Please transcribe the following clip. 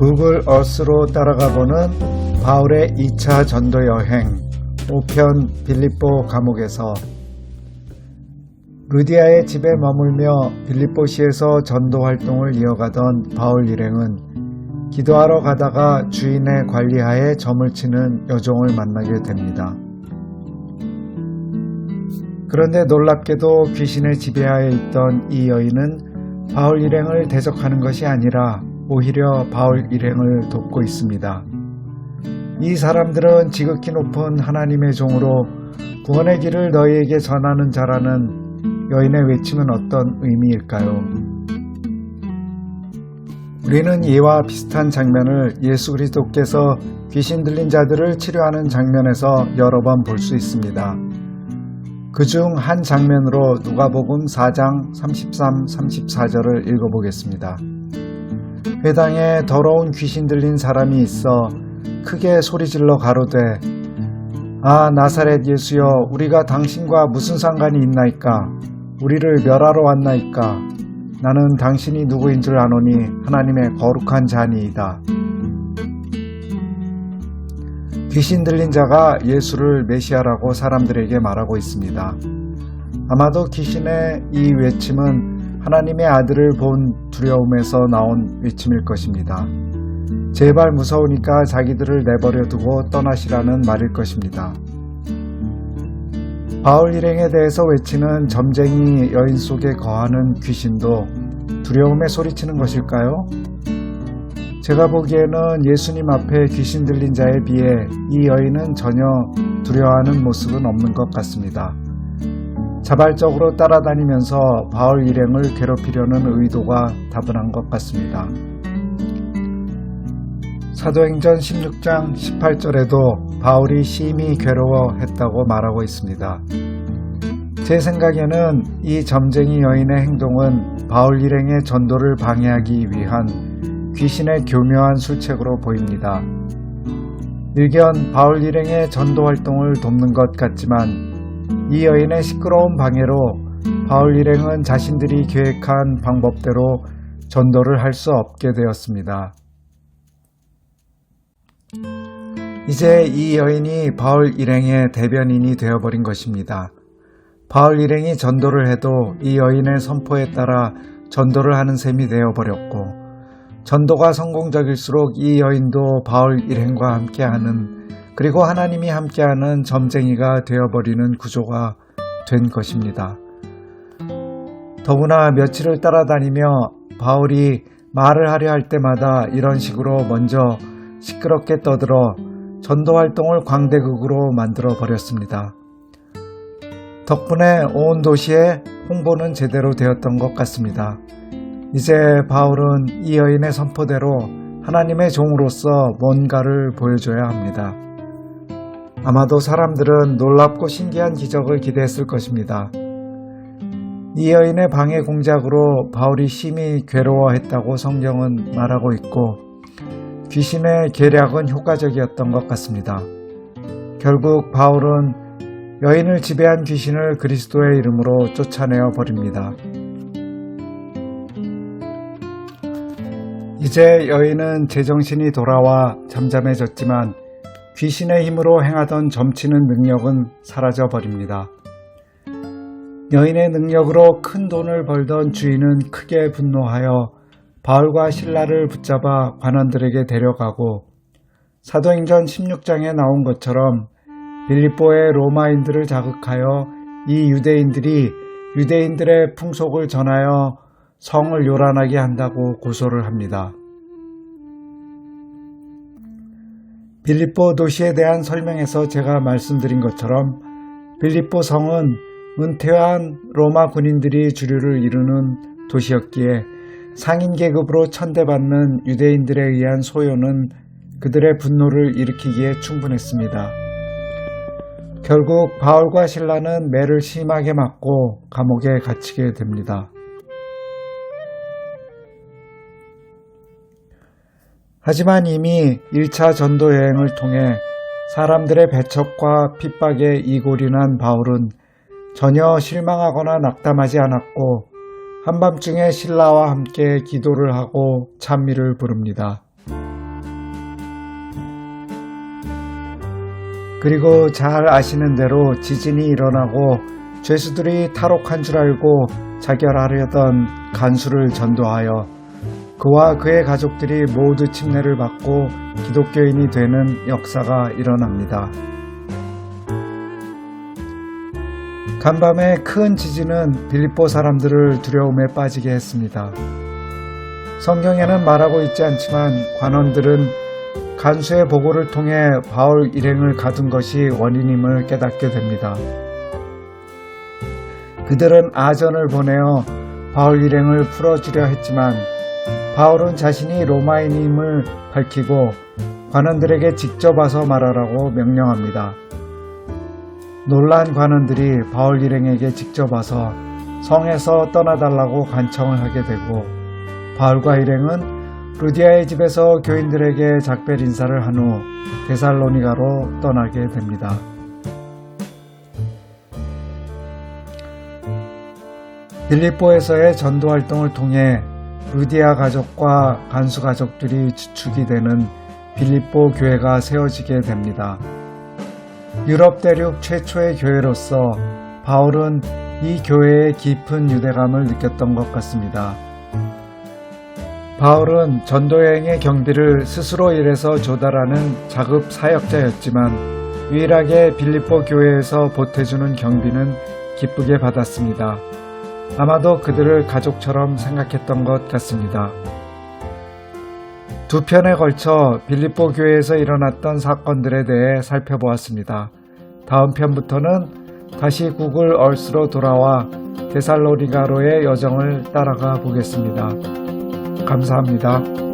구글 어스로 따라가보는 바울의 2차 전도 여행 5편 빌립보 감옥에서 루디아의 집에 머물며 빌립보시에서 전도 활동을 이어가던 바울 일행은 기도하러 가다가 주인의 관리하에 점을 치는 여종을 만나게 됩니다. 그런데 놀랍게도 귀신의 지배하에 있던 이 여인은 바울 일행을 대적하는 것이 아니라 오히려 바울 일행을 돕고 있습니다. 이 사람들은 지극히 높은 하나님의 종으로 구원의 길을 너희에게 전하는 자라는 여인의 외침은 어떤 의미일까요? 우리는 이와 비슷한 장면을 예수 그리스도께서 귀신 들린 자들을 치료하는 장면에서 여러 번 볼 수 있습니다. 그중 한 장면으로 누가복음 4장 33, 34절을 읽어보겠습니다. 회당에 더러운 귀신 들린 사람이 있어 크게 소리질러 가로되 아 나사렛 예수여 우리가 당신과 무슨 상관이 있나이까 우리를 멸하러 왔나이까 나는 당신이 누구인 줄 아노니 하나님의 거룩한 자니이다. 귀신 들린 자가 예수를 메시아라고 사람들에게 말하고 있습니다. 아마도 귀신의 이 외침은 하나님의 아들을 본 두려움에서 나온 외침일 것입니다. 제발 무서우니까 자기들을 내버려 두고 떠나시라는 말일 것입니다. 바울 일행에 대해서 외치는 점쟁이 여인 속에 거하는 귀신도 두려움에 소리치는 것일까요? 제가 보기에는 예수님 앞에 귀신 들린 자에 비해 이 여인은 전혀 두려워하는 모습은 없는 것 같습니다. 자발적으로 따라다니면서 바울 일행을 괴롭히려는 의도가 다분한 것 같습니다. 사도행전 16장 18절에도 바울이 심히 괴로워했다고 말하고 있습니다. 제 생각에는 이 점쟁이 여인의 행동은 바울 일행의 전도를 방해하기 위한 귀신의 교묘한 술책으로 보입니다. 일견 바울 일행의 전도 활동을 돕는 것 같지만 이 여인의 시끄러운 방해로 바울 일행은 자신들이 계획한 방법대로 전도를 할 수 없게 되었습니다. 이제 이 여인이 바울 일행의 대변인이 되어버린 것입니다. 바울 일행이 전도를 해도 이 여인의 선포에 따라 전도를 하는 셈이 되어버렸고 전도가 성공적일수록 이 여인도 바울 일행과 함께하는 그리고 하나님이 함께하는 점쟁이가 되어버리는 구조가 된 것입니다. 더구나 며칠을 따라다니며 바울이 말을 하려 할 때마다 이런 식으로 먼저 시끄럽게 떠들어 전도활동을 광대극으로 만들어 버렸습니다. 덕분에 온 도시에 홍보는 제대로 되었던 것 같습니다. 이제 바울은 이 여인의 선포대로 하나님의 종으로서 뭔가를 보여줘야 합니다. 아마도 사람들은 놀랍고 신기한 기적을 기대했을 것입니다. 이 여인의 방해 공작으로 바울이 심히 괴로워했다고 성경은 말하고 있고 귀신의 계략은 효과적이었던 것 같습니다. 결국 바울은 여인을 지배한 귀신을 그리스도의 이름으로 쫓아내어 버립니다. 이제 여인은 제정신이 돌아와 잠잠해졌지만 귀신의 힘으로 행하던 점치는 능력은 사라져 버립니다. 여인의 능력으로 큰 돈을 벌던 주인은 크게 분노하여 바울과 실라를 붙잡아 관원들에게 데려가고 사도행전 16장에 나온 것처럼 빌립보의 로마인들을 자극하여 이 유대인들이 유대인들의 풍속을 전하여 성을 요란하게 한다고 고소를 합니다. 빌립보 도시에 대한 설명에서 제가 말씀드린 것처럼 빌립보 성은 은퇴한 로마 군인들이 주류를 이루는 도시였기에 상인 계급으로 천대받는 유대인들에 의한 소요는 그들의 분노를 일으키기에 충분했습니다. 결국 바울과 실라는 매를 심하게 맞고 감옥에 갇히게 됩니다. 하지만 이미 1차 전도 여행을 통해 사람들의 배척과 핍박에 이골이 난 바울은 전혀 실망하거나 낙담하지 않았고 한밤중에 신라와 함께 기도를 하고 찬미를 부릅니다. 그리고 잘 아시는 대로 지진이 일어나고 죄수들이 탈옥한 줄 알고 자결하려던 간수를 전도하여 그와 그의 가족들이 모두 침례를 받고 기독교인이 되는 역사가 일어납니다. 간밤의 큰 지진은 빌립보 사람들을 두려움에 빠지게 했습니다. 성경에는 말하고 있지 않지만 관원들은 간수의 보고를 통해 바울 일행을 가둔 것이 원인임을 깨닫게 됩니다. 그들은 아전을 보내어 바울 일행을 풀어주려 했지만 바울은 자신이 로마인임을 밝히고 관원들에게 직접 와서 말하라고 명령합니다. 놀란 관원들이 바울 일행에게 직접 와서 성에서 떠나달라고 간청을 하게 되고 바울과 일행은 루디아의 집에서 교인들에게 작별 인사를 한 후 데살로니가로 떠나게 됩니다. 빌립보에서의 전도 활동을 통해 루디아 가족과 간수 가족들이 주축이 되는 빌립보 교회가 세워지게 됩니다. 유럽 대륙 최초의 교회로서 바울은 이 교회의 깊은 유대감을 느꼈던 것 같습니다. 바울은 전도여행의 경비를 스스로 일해서 조달하는 자급 사역자였지만 유일하게 빌립보 교회에서 보태주는 경비는 기쁘게 받았습니다. 아마도 그들을 가족처럼 생각했던 것 같습니다. 두 편에 걸쳐 빌립보 교회에서 일어났던 사건들에 대해 살펴보았습니다. 다음 편부터는 다시 구글 얼스로 돌아와 데살로니가로의 여정을 따라가 보겠습니다. 감사합니다.